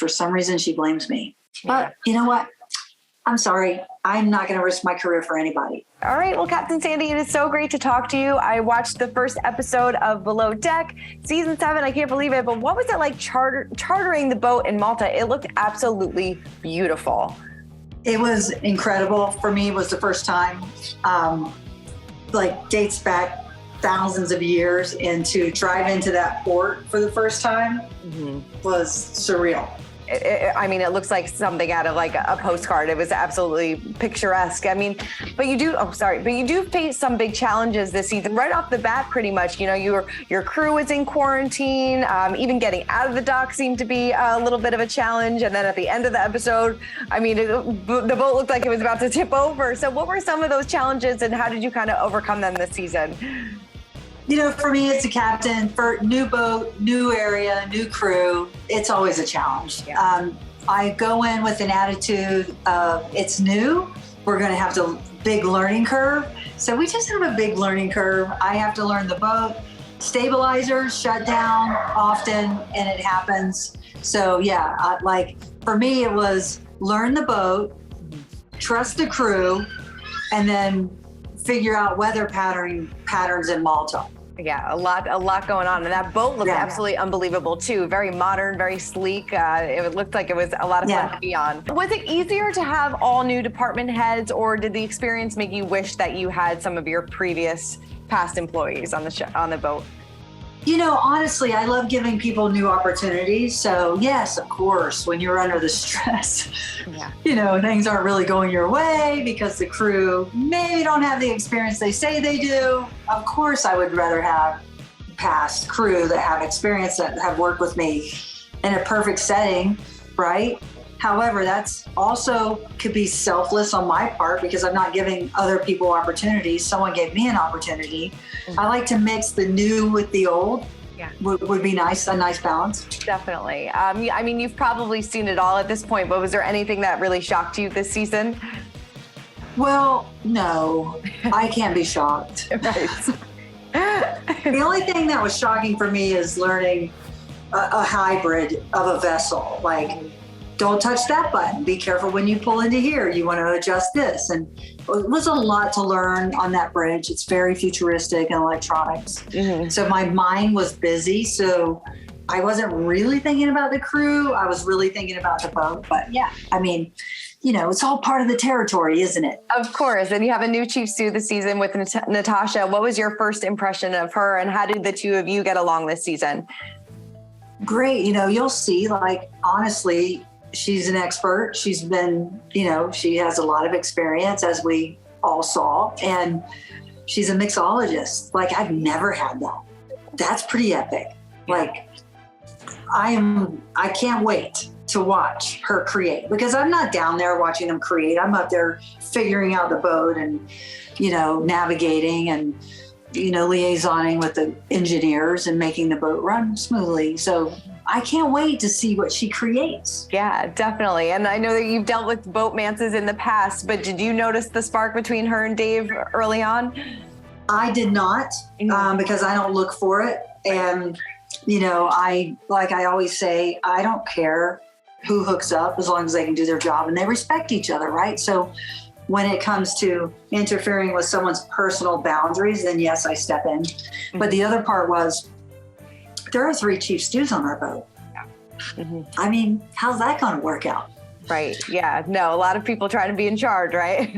for some reason she blames me. But you know what? I'm sorry. I'm not going to risk my career for anybody. All right. Well, Captain Sandy, it is so great to talk to you. I watched the first episode of Below Deck, season 7. I can't believe it. But what was it like chartering the boat in Malta? It looked absolutely beautiful. It was incredible. For me, it was the first time, dates back thousands of years, and to drive into that port for the first time was surreal. It looks like something out of like a postcard. It was absolutely picturesque. But you do face some big challenges this season right off the bat, pretty much. You know, your crew is in quarantine. Even getting out of the dock seemed to be a little bit of a challenge. And then at the end of the episode, the boat looked like it was about to tip over. So what were some of those challenges and how did you kind of overcome them this season? You know, for me, as a captain, for new boat, new area, new crew, it's always a challenge. Yeah. I go in with an attitude of it's new. We're going to have the big learning curve. So we just have a big learning curve. I have to learn the boat. Stabilizers shut down often, and it happens. So yeah, for me, it was learn the boat, trust the crew, and then figure out weather patterns in Malta. Yeah, a lot going on. And that boat looked absolutely unbelievable too. Very modern, very sleek. It looked like it was a lot of fun to be on. Was it easier to have all new department heads, or did the experience make you wish that you had some of your past employees on the boat? You know, honestly, I love giving people new opportunities. So yes, of course, when you're under the stress, you know, things aren't really going your way because the crew maybe don't have the experience they say they do. Of course, I would rather have past crew that have experience, that have worked with me in a perfect setting, right? However, that's also could be selfless on my part because I'm not giving other people opportunities. Someone gave me an opportunity. I like to mix the new with the old. Yeah, would be nice, a nice balance. Definitely. You've probably seen it all at this point, but was there anything that really shocked you this season? Well, no, I can't be shocked. Right. The only thing that was shocking for me is learning a hybrid of a vessel. Like, don't touch that button. Be careful when you pull into here. You want to adjust this. And it was a lot to learn on that bridge. It's very futuristic and electronics. Mm-hmm. So my mind was busy. So I wasn't really thinking about the crew. I was really thinking about the boat. But yeah, you know, it's all part of the territory, isn't it? Of course. And you have a new chief stew this season with Natasha. What was your first impression of her, and how did the two of you get along this season? Great. You know, you'll see, honestly, she's an expert. She's been, she has a lot of experience, as we all saw, and she's a mixologist. I've never had that. That's pretty epic. I can't wait to watch her create, because I'm not down there watching them create. I'm up there figuring out the boat and, navigating and, liaisoning with the engineers and making the boat run smoothly. So I can't wait to see what she creates. Yeah, definitely. And I know that you've dealt with boatmances in the past, but did you notice the spark between her and Dave early on? I did not, because I don't look for it. And, I always say, I don't care who hooks up as long as they can do their job and they respect each other, right? So when it comes to interfering with someone's personal boundaries, then yes, I step in. Mm-hmm. But the other part was, there are 3 chief stews on our boat. Mm-hmm. How's that going to work out? Right. Yeah. No, a lot of people try to be in charge, right?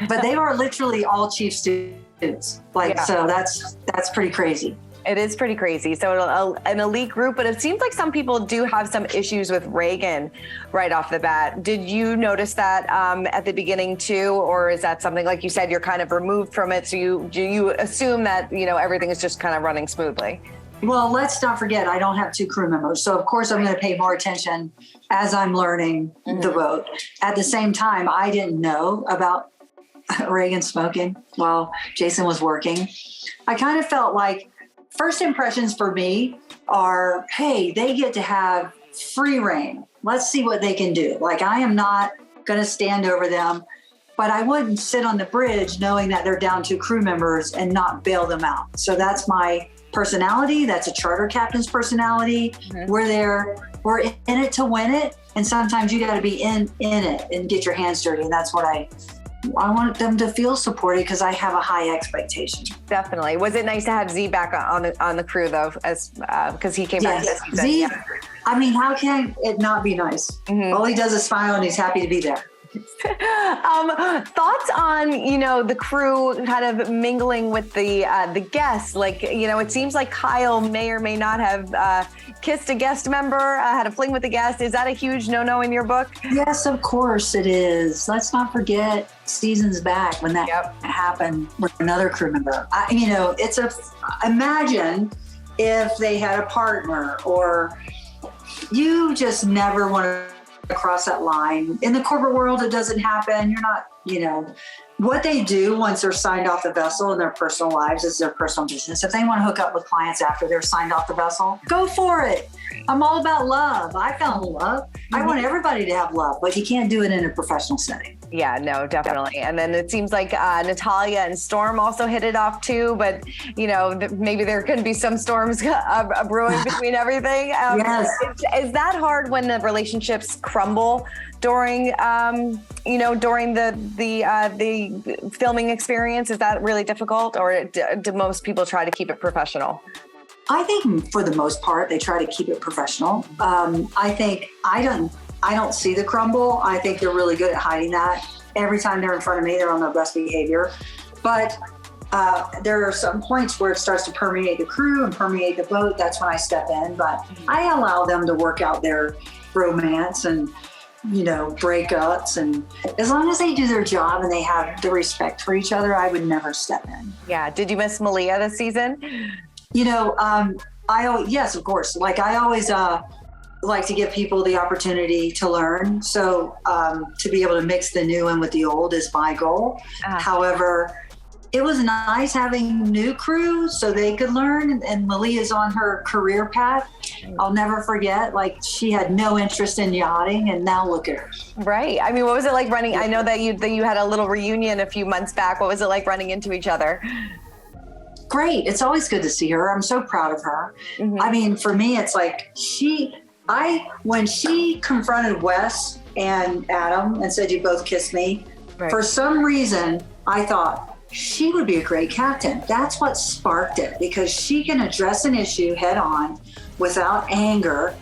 But they are literally all chief stews. So that's pretty crazy. It is pretty crazy. So an elite group, but it seems like some people do have some issues with Reagan right off the bat. Did you notice that at the beginning too? Or is that something, like you said, you're kind of removed from it? So do you assume that, everything is just kind of running smoothly? Well, let's not forget, I don't have 2 crew members. So of course I'm going to pay more attention as I'm learning the boat. At the same time, I didn't know about Reagan smoking while Jason was working. I kind of felt like first impressions for me are, hey, they get to have free reign. Let's see what they can do. I am not going to stand over them, but I wouldn't sit on the bridge knowing that they're down 2 crew members and not bail them out. So that's my personality. That's a charter captain's personality. Mm-hmm. We're there we're in it to win it. And sometimes you got to be in it and get your hands dirty. And that's what I want them to feel supported, because I have a high expectation. Definitely. Was it nice to have Z back on the crew though, as because he came back this season? Z, I mean, how can it not be nice? All he does is smile and he's happy to be there. Thoughts on, the crew kind of mingling with the guests? Like, it seems like Kyle may or may not have kissed a guest member, had a fling with a guest. Is that a huge no-no in your book? Yes, of course it is. Let's not forget seasons back when that happened with another crew member. Imagine if they had a partner, or you just never want to cross that line. In the corporate world, it doesn't happen. You're not, what they do once they're signed off the vessel in their personal lives is their personal business. If they want to hook up with clients after they're signed off the vessel, go for it. I'm all about love. I found love. I want everybody to have love, but you can't do it in a professional setting. Yeah, no, definitely. And then it seems like Natalia and Storm also hit it off too, but maybe there could be some storms brewing between everything. Yes. Is that hard when the relationships crumble during the filming experience? Is that really difficult, or do most people try to keep it professional? I think for the most part, they try to keep it professional. I think I don't see the crumble. I think they're really good at hiding that. Every time they're in front of me, they're on their best behavior. But there are some points where it starts to permeate the crew and permeate the boat. That's when I step in. But I allow them to work out their romance and, breakups. And as long as they do their job and they have the respect for each other, I would never step in. Yeah. Did you miss Malia this season? Yes, of course. Like, I always like to give people the opportunity to learn. So to be able to mix the new in with the old is my goal. However, it was nice having new crew so they could learn. And Malia's on her career path. I'll never forget, she had no interest in yachting, and now look at her. Right. I mean, what was it like running? I know that you had a little reunion a few months back. What was it like running into each other? Great. It's always good to see her. I'm so proud of her. I mean, for me, it's like when she confronted Wes and Adam and said, "You both kissed me," for some reason, I thought she would be a great captain. That's what sparked it, because she can address an issue head on without anger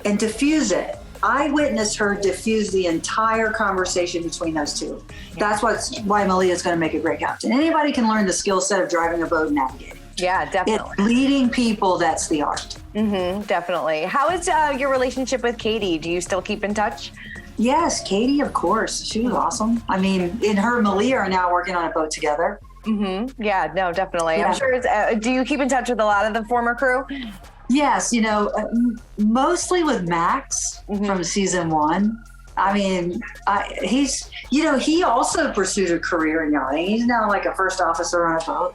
and diffuse it. I witnessed her diffuse the entire conversation between those two. That's why Malia is going to make a great captain. Anybody can learn the skill set of driving a boat and navigating. Yeah, definitely. It's leading people, that's the art. Definitely. How is your relationship with Kody? Do you still keep in touch? Yes, Kody, of course. She was awesome. I mean, her and Malia are now working on a boat together. Yeah, no, definitely. Yeah. I'm sure. Do you keep in touch with a lot of the former crew? Yes, mostly with Max from season 1. I mean, he also pursued a career in yachting. He's now like a first officer on a boat.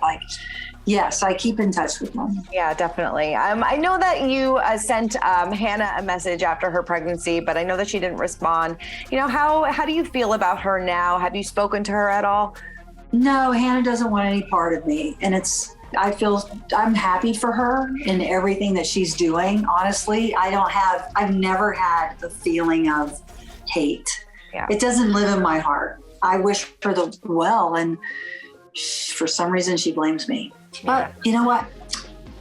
Yes, I keep in touch with them. Yeah, definitely. I know that you sent Hannah a message after her pregnancy, but I know that she didn't respond. How do you feel about her now? Have you spoken to her at all? No, Hannah doesn't want any part of me. And I'm happy for her in everything that she's doing. Honestly, I've never had a feeling of hate. Yeah. It doesn't live in my heart. I wish her the well, and for some reason she blames me. But you know what?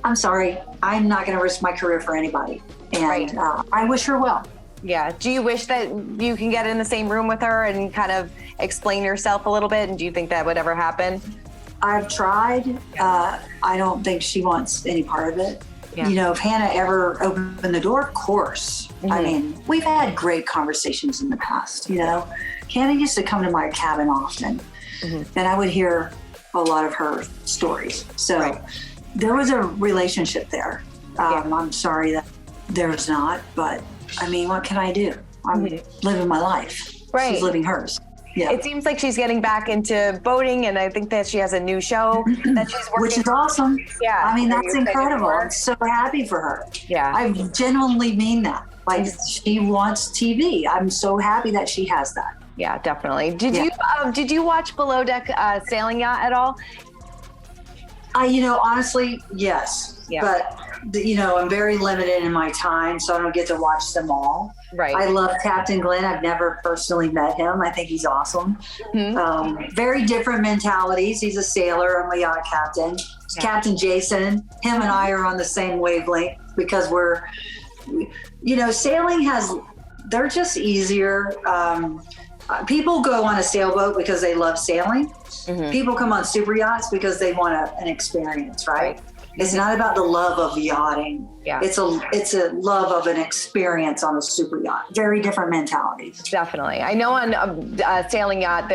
I'm sorry. I'm not going to risk my career for anybody. And I wish her well. Yeah. Do you wish that you can get in the same room with her and kind of explain yourself a little bit? And do you think that would ever happen? I've tried. I don't think she wants any part of it. Yeah. If Hannah ever opened the door, of course. I mean, we've had great conversations in the past. Hannah used to come to my cabin often, and I would hear a lot of her stories. So there was a relationship there. I'm sorry that there's not, but I mean, what can I do? I'm living my life. Right. She's living hers. Yeah. It seems like she's getting back into boating, and I think that she has a new show that she's working. Which is awesome. Yeah. I mean, that's incredible. I'm so happy for her. Yeah. I genuinely mean that. She wants TV. I'm so happy that she has that. Yeah, definitely. Did you watch Below Deck Sailing Yacht at all? Honestly, yes. Yeah. But I'm very limited in my time, so I don't get to watch them all. Right. I love Captain Glenn. I've never personally met him. I think he's awesome. Mm-hmm. Very different mentalities. He's a sailor. I'm a yacht captain. Yeah. Captain Jason, him and I are on the same wavelength because sailing they're just easier. People go on a sailboat because they love sailing. Mm-hmm. People come on super yachts because they want an experience, right? It's not about the love of yachting. Yeah. It's a love of an experience on a super yacht. Very different mentalities. Definitely. I know on a sailing yacht,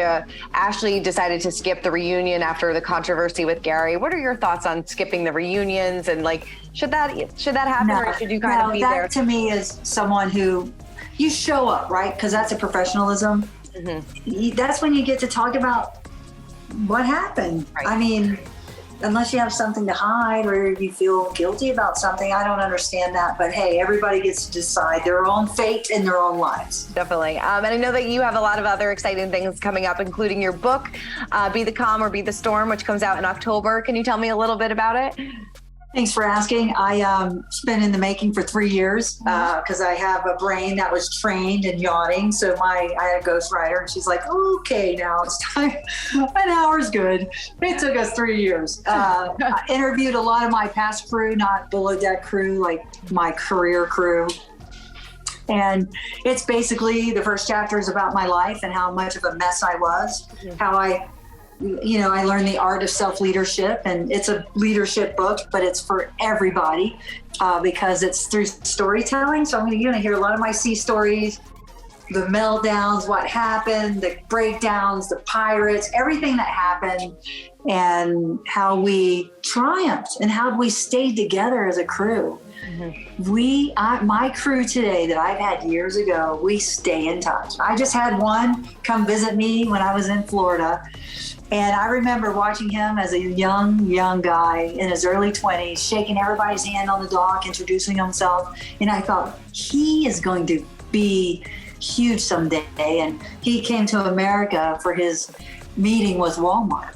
Ashley decided to skip the reunion after the controversy with Gary. What are your thoughts on skipping the reunions and should that happen or should you kind of be there? That to me is someone who you show up, right? Because that's a professionalism. Mm-hmm. That's when you get to talk about what happened. Right. I mean, unless you have something to hide or you feel guilty about something, I don't understand that. But hey, everybody gets to decide their own fate in their own lives. Definitely. And I know that you have a lot of other exciting things coming up, including your book, Be the Calm or Be the Storm, which comes out in October. Can you tell me a little bit about it? Thanks for asking. It's been in the making for 3 years because I have a brain that was trained in yachting. So I had a ghostwriter and she's like, okay, now it's time. An hour's good. It took us 3 years. I interviewed a lot of my past crew, not below deck crew, like my career crew. And it's basically the first chapter is about my life and how much of a mess I was, how I learned the art of self-leadership, and it's a leadership book, but it's for everybody because it's through storytelling. So you're going to hear a lot of my sea stories, the meltdowns, what happened, the breakdowns, the pirates, everything that happened, and how we triumphed and how we stayed together as a crew. Mm-hmm. My crew today that I've had years ago, we stay in touch. I just had one come visit me when I was in Florida. And I remember watching him as a young guy in his early 20s, shaking everybody's hand on the dock, introducing himself. And I thought, he is going to be huge someday. And he came to America for his meeting with Walmart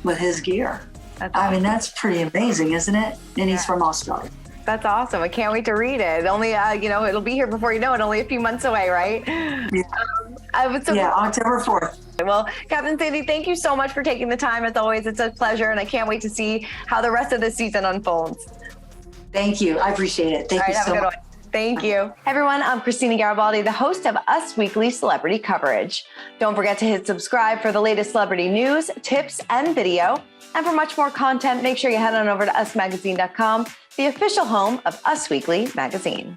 with his gear. That's pretty amazing, isn't it? And he's from Australia. That's awesome. I can't wait to read it. Only, it'll be here before you know it, only a few months away, right? Yeah, October 4th. Well, Captain Sandy, thank you so much for taking the time. As always, it's a pleasure, and I can't wait to see how the rest of the season unfolds. Thank you. I appreciate it. Thank you so much. Thank you. Everyone, I'm Christina Garibaldi, the host of Us Weekly Celebrity Coverage. Don't forget to hit subscribe for the latest celebrity news, tips, and video. And for much more content, make sure you head on over to usmagazine.com, the official home of Us Weekly Magazine.